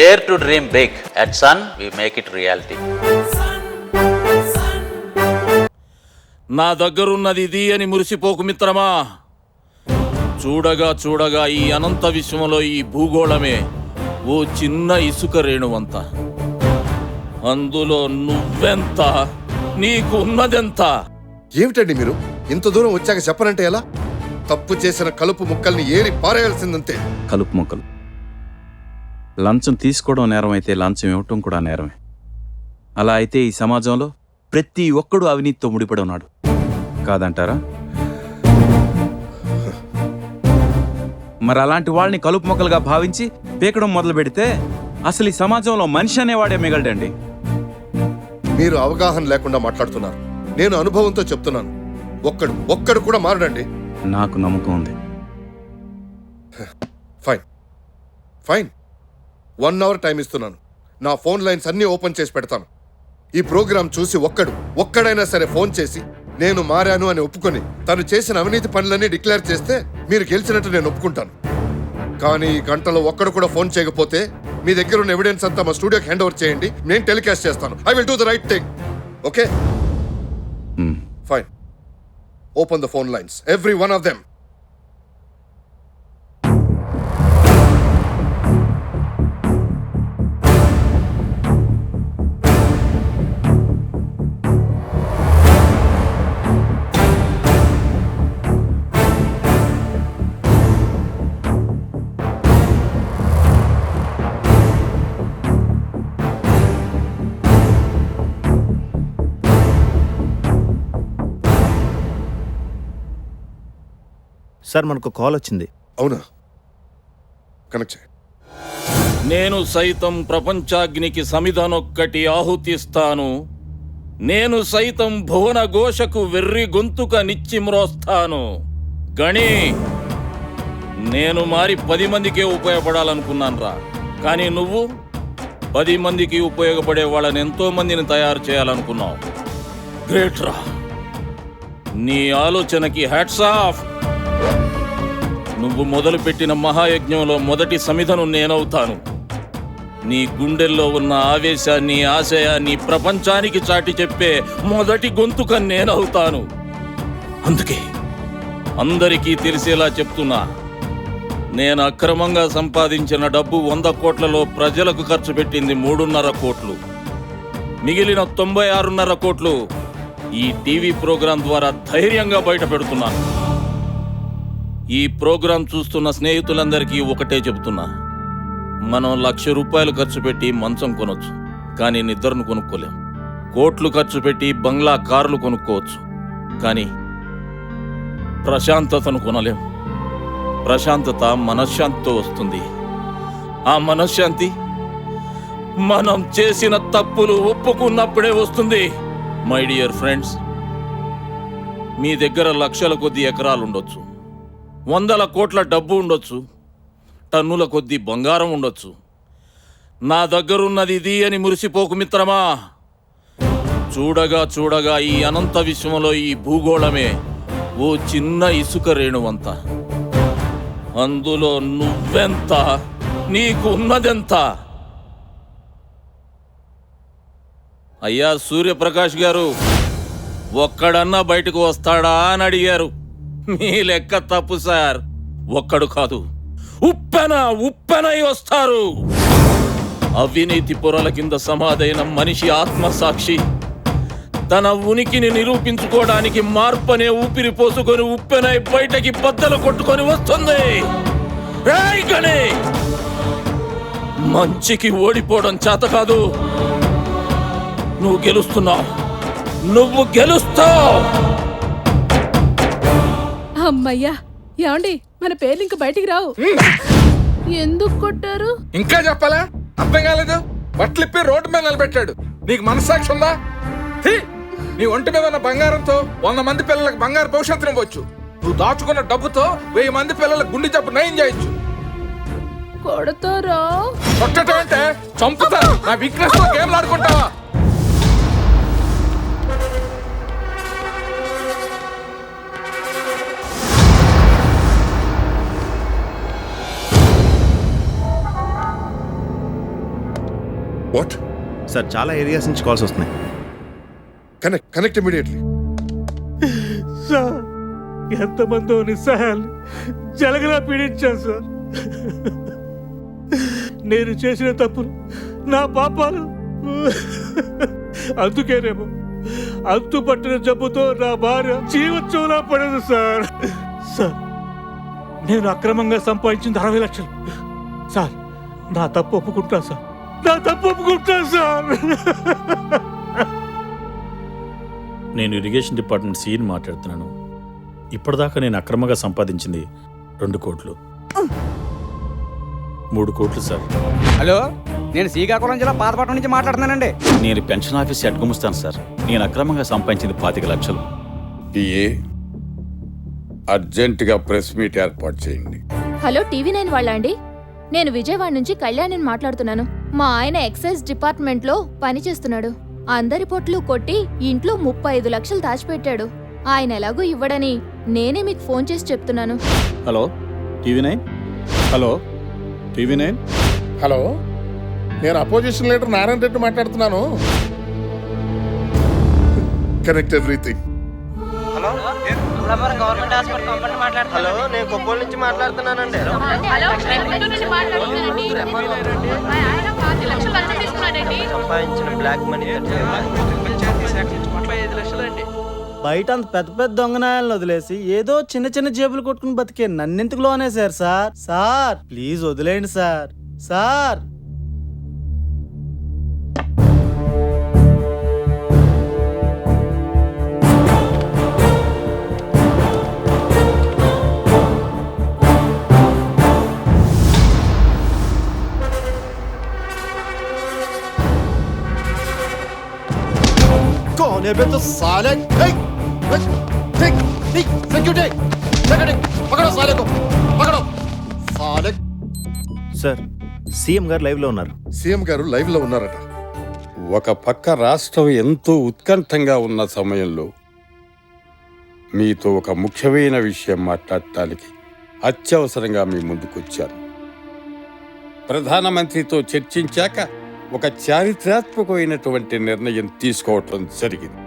dare to dream big. At Sun, we make it reality. నా దగ్గరున్నది ఇది అని మురిసిపోకు మిత్రమా. చూడగా చూడగా ఈ అనంత విశ్వంలో ఈ భూగోళమే ఓ చిన్న ఇసుక రేణువంత. అందులో నువ్వెంత, నీకు ఉన్నదెంత? ఏమిటండి మీరు ఇంత దూరం వచ్చాక చెప్పనంటే ఎలా? తప్పు చేసిన కలుపు ముక్కల్ని ఏరి పారేయాల్సిందంతే. కలుపు మొక్కలు లంచం తీసుకోవడం నేరం అయితే లంచం ఇవ్వటం కూడా నేరమే. అలా అయితే ఈ సమాజంలో ప్రతి ఒక్కడు అవినీతితో ముడిపడి ఉన్నాడు కాదంటారా? మరి అలాంటి వాళ్ళని కలుపు మొక్కలుగా భావించి పీకడం మొదలు పెడితే అసలు ఈ సమాజంలో మనిషి అనేవాడే మిగలడండి. మీరు అవగాహన లేకుండా మాట్లాడుతున్నారు. నేను అనుభవంతో చెప్తున్నాను. ఒక్కడు కూడా మారడండి. నాకు నమ్మకం ఉంది. ఫైన్ ఫైన్ 1 అవర్ టైం ఇస్తున్నాను. నా ఫోన్ లైన్స్ అన్నీ ఓపెన్ చేసి పెడతాను. ఈ ప్రోగ్రాం చూసి ఒక్కడైనా సరే ఫోన్ చేసి నేను మారాను అని ఒప్పుకొని తను చేసిన అవినీతి పనులన్నీ డిక్లేర్ చేస్తే మీరు గెలిచినట్టు నేను ఒప్పుకుంటాను. కానీ ఈ గంటలో ఒక్కడు కూడా ఫోన్ చేయకపోతే మీ దగ్గర ఉన్న ఎవిడెన్స్ అంతా మా స్టూడియోకి హ్యాండ్ ఓవర్ చేయండి. నేను టెలికాస్ట్ చేస్తాను. I will do the right thing. Okay fine. Open the phone lines, every one of them. Sir మనకు కాల్ వచ్చింది. అవునా? కనెక్ట్ చేయి. నేను సైతం ప్రపంచాగ్నికి సమిధనొక్కటి ఆహుతిస్తాను. నేను సైతం భువన ఘోషకు వెర్రి గొంతుక నిచ్చి మ్రోస్తాను. గణి, నేను మారి 10 మందికే ఉపయోగపడాలనుకున్నాను రా. కానీ నువ్వు 10 మందికి ఉపయోగపడే వాళ్ళని ఎంతో మందిని తయారు చేయాలనుకున్నావు. గ్రేట్ రా. నీ ఆలోచనకి హ్యాట్స్ ఆఫ్. నువ్వు మొదలుపెట్టిన మహాయజ్ఞంలో మొదటి సమిధను నేనవుతాను. నీ గుండెల్లో ఉన్న ఆవేశాన్ని, ఆశయాన్ని ప్రపంచానికి చాటి చెప్పే మొదటి గొంతుక నేనవుతాను. అందుకే అందరికీ తెలిసేలా చెప్తున్నా, నేను అక్రమంగా సంపాదించిన డబ్బు 100 కోట్లలో ప్రజలకు ఖర్చు పెట్టింది 3.5 కోట్లు. మిగిలిన 96.5 కోట్లు ఈ టీవీ ప్రోగ్రాం ద్వారా ధైర్యంగా బయట పెడుతున్నాను. ఈ ప్రోగ్రాం చూస్తున్న స్నేహితులందరికీ ఒకటే చెబుతున్నా, మనం 1,00,000 రూపాయలు ఖర్చు పెట్టి మంచం కొనొచ్చు, కానీ నిద్రను కొనుక్కోలేం. కోట్లు ఖర్చు పెట్టి బంగ్లా, కార్లు కొనుక్కోవచ్చు, కానీ ప్రశాంతతను కొనలేం. ప్రశాంతత మనశ్శాంతితో వస్తుంది. ఆ మనశ్శాంతి మనం చేసిన తప్పులు ఒప్పుకున్నప్పుడే వస్తుంది. మై డియర్ ఫ్రెండ్స్, మీ దగ్గర లక్షల కొద్ది ఎకరాలు ఉండొచ్చు, 100 కోట్ల డబ్బు ఉండొచ్చు, టన్నుల కొద్ది బంగారం ఉండొచ్చు. నా దగ్గరున్నది ఇది అని మురిసిపోకు మిత్రమా. చూడగా చూడగా ఈ అనంత విశ్వంలో ఈ భూగోళమే ఓ చిన్న ఇసుక రేణువంత. అందులో నువ్వెంత, నీకు ఉన్నదెంత? అయ్యా సూర్యప్రకాష్ గారు, ఒక్కడన్నా బయటకు వస్తాడా అని అడిగారు. మీ లెక్క తప్పు సార్. ఒక్కడు కాదు, ఉప్పెనై వస్తారు. అవినీతి పొరల కింద సమాధైన మనిషి ఆత్మసాక్షి తన ఉనికిని నిరూపించుకోవడానికి మార్పనే ఊపిరి పోసుకొని ఉప్పెనై బయటకి బద్దలు కొట్టుకొని వస్తుంది. మంచికి ఓడిపోవడం చేత కాదు. నువ్వు గెలుస్తున్నావు, నువ్వు గెలుస్తావు. అమ్మయ్యా, ఏమండి మన పేర్లు ఇంకా బయటికి రావు. ఎందుకు కొట్టారు? ఇంకా చెప్పాలా? అర్థం కాలేదు. బట్టలిప్పి రోడ్డు మీద నిలబెట్టాడు. నీకు మనస్సాక్షి ఉందా? నీ ఒంటి మీద ఉన్న బంగారంతో 100 మంది పిల్లలకు బంగారు భవిష్యత్తు ఇవ్వచ్చు. నువ్వు దాచుకున్న డబ్బుతో 1000 మంది పిల్లలకు గుండె జబ్బు నయం చేయొచ్చు. కొడతారా? కొట్టడం అంటే చంపుతా. నా వీక్నెస్ తో గేమ్లు ఆడుకుంటావా? వాట్? సార్ చాలా ఏరియాస్ నుంచి కాల్స్ వస్తున్నాయి. Connect immediately. సార్ ఎంతమందో నిస్సహాయాలు జలగలా పీడించాను సార్. నేను చేసిన తప్పులు, నా పాపాలు, అందుకేనేమో అంతుపట్టిన జబ్బుతో నా భార్య జీవోత్సవంలా పడదు సార్. సార్ నేను అక్రమంగా సంపాదించింది 60 లక్షలు సార్. నా తప్పు ఒప్పుకుంటా సార్, నా తప్పు ఒప్పుకుంటా సార్. నేను ఇరిగేషన్ డిపార్ట్మెంట్ సీని మాట్లాడుతున్నాను. ఇప్పటిదాకా నేను అక్రమంగా సంపాదించింది 2 కోట్లు, 3 కోట్లు సార్. హలో, నేను శ్రీకాకుళం జిల్లా పాతపట్నం నుంచి మాట్లాడుతున్నానండి. నేను పెన్షన్ ఆఫీస్ హెడ్ గుమస్తాను సార్. నేను అక్రమంగా సంపాదించింది 25 లక్షలు. పిఏ అర్జెంటుగా ప్రెస్ మీట్ ఏర్పాటు చేయండి. హలో, టీవీ9 వాళ్ళ అండి? నేను విజయవాడ నుంచి కళ్యాణిని మాట్లాడుతున్నాను. మా ఆయన ఎక్సైజ్ డిపార్ట్మెంట్ లో పని చేస్తున్నాడు. అందరి పొట్లు కొట్టి ఇంట్లో 35 లక్షలు దాచిపెట్టాడు. ఆయన ఎలాగూ ఇవ్వడని నేనే మీకు ఫోన్ చేసి చెప్తున్నాను. Hello TV9. Hello TV9. Hello, నేను అపోజిషన్ లీడర్ నారాయణ రెడ్డి మాట్లాడుతున్నాను. Connect everything. Hello, government hospital company మాట్లాడుతున్నాను. హలో, నేను కొప్పల్ నుంచి మాట్లాడుతున్నానండి. సంపాదించిన బ్లాక్ మనీ బయట అంత పెద్ద పెద్ద దొంగనాయాలను వదిలేసి ఏదో చిన్న చిన్న జేబులు కొట్టుకుని బతికే నన్నెందుకు లోనేశారు సార్? సార్ ప్లీజ్ వదిలేయండి సార్. సార్ సార్ సీఎం గారు లైవ్ లో ఉన్నారు. సీఎం గారు లైవ్ లో ఉన్నారట. ఒక పక్క రాష్ట్రం ఎంతో ఉత్కంఠంగా ఉన్న సమయంలో మీతో ఒక ముఖ్యమైన విషయం మాట్లాడటానికి అత్యవసరంగా మీ ముందుకొచ్చాను. ప్రధానమంత్రితో చర్చించాక ఒక చారిత్రాత్మకమైనటువంటి నిర్ణయం తీసుకోవటం జరిగింది.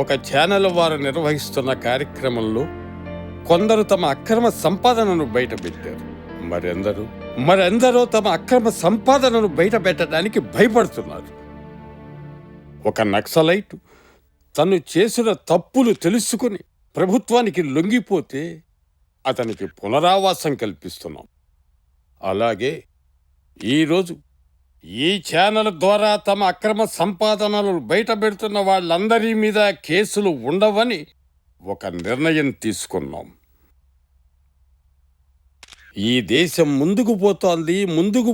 ఒక ఛానల్ వారు నిర్వహిస్తున్న కార్యక్రమంలో కొందరు తమ అక్రమ సంపాదనను బయటపెట్టారు. మరెందరో తమ అక్రమ సంపాదనను బయటపెట్టడానికి భయపడుతున్నారు. ఒక నక్సలైట్ తను చేసిన తప్పులు తెలుసుకుని ప్రభుత్వానికి లొంగిపోతే అతనికి పునరావాసం కల్పిస్తున్నాం. అలాగే ఈరోజు ఈ ఛానల్ ద్వారా తమ అక్రమ సంపాదనలు బయటపెడుతున్న వాళ్ళందరి మీద కేసులు ఉండవని ఒక నిర్ణయం తీసుకున్నాం. ఈ దేశం ముందుకు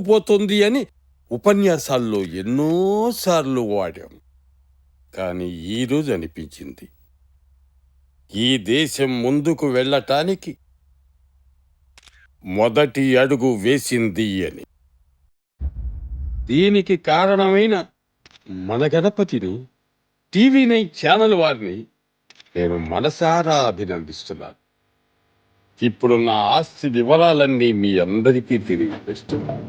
పోతోంది అని ఉపన్యాసాల్లో ఎన్నోసార్లు వాడాం. కానీ ఈరోజు అనిపించింది ఈ దేశం ముందుకు వెళ్ళటానికి మొదటి అడుగు వేసింది అని. దీనికి కారణమైన మన గణపతిని, టీవీ9 ఛానల్ వారిని నేను మనసారా అభినందిస్తున్నాను. ఇప్పుడు నా ఆస్తి వివరాలన్నీ మీ అందరికీ తెలియజేస్తున్నాను.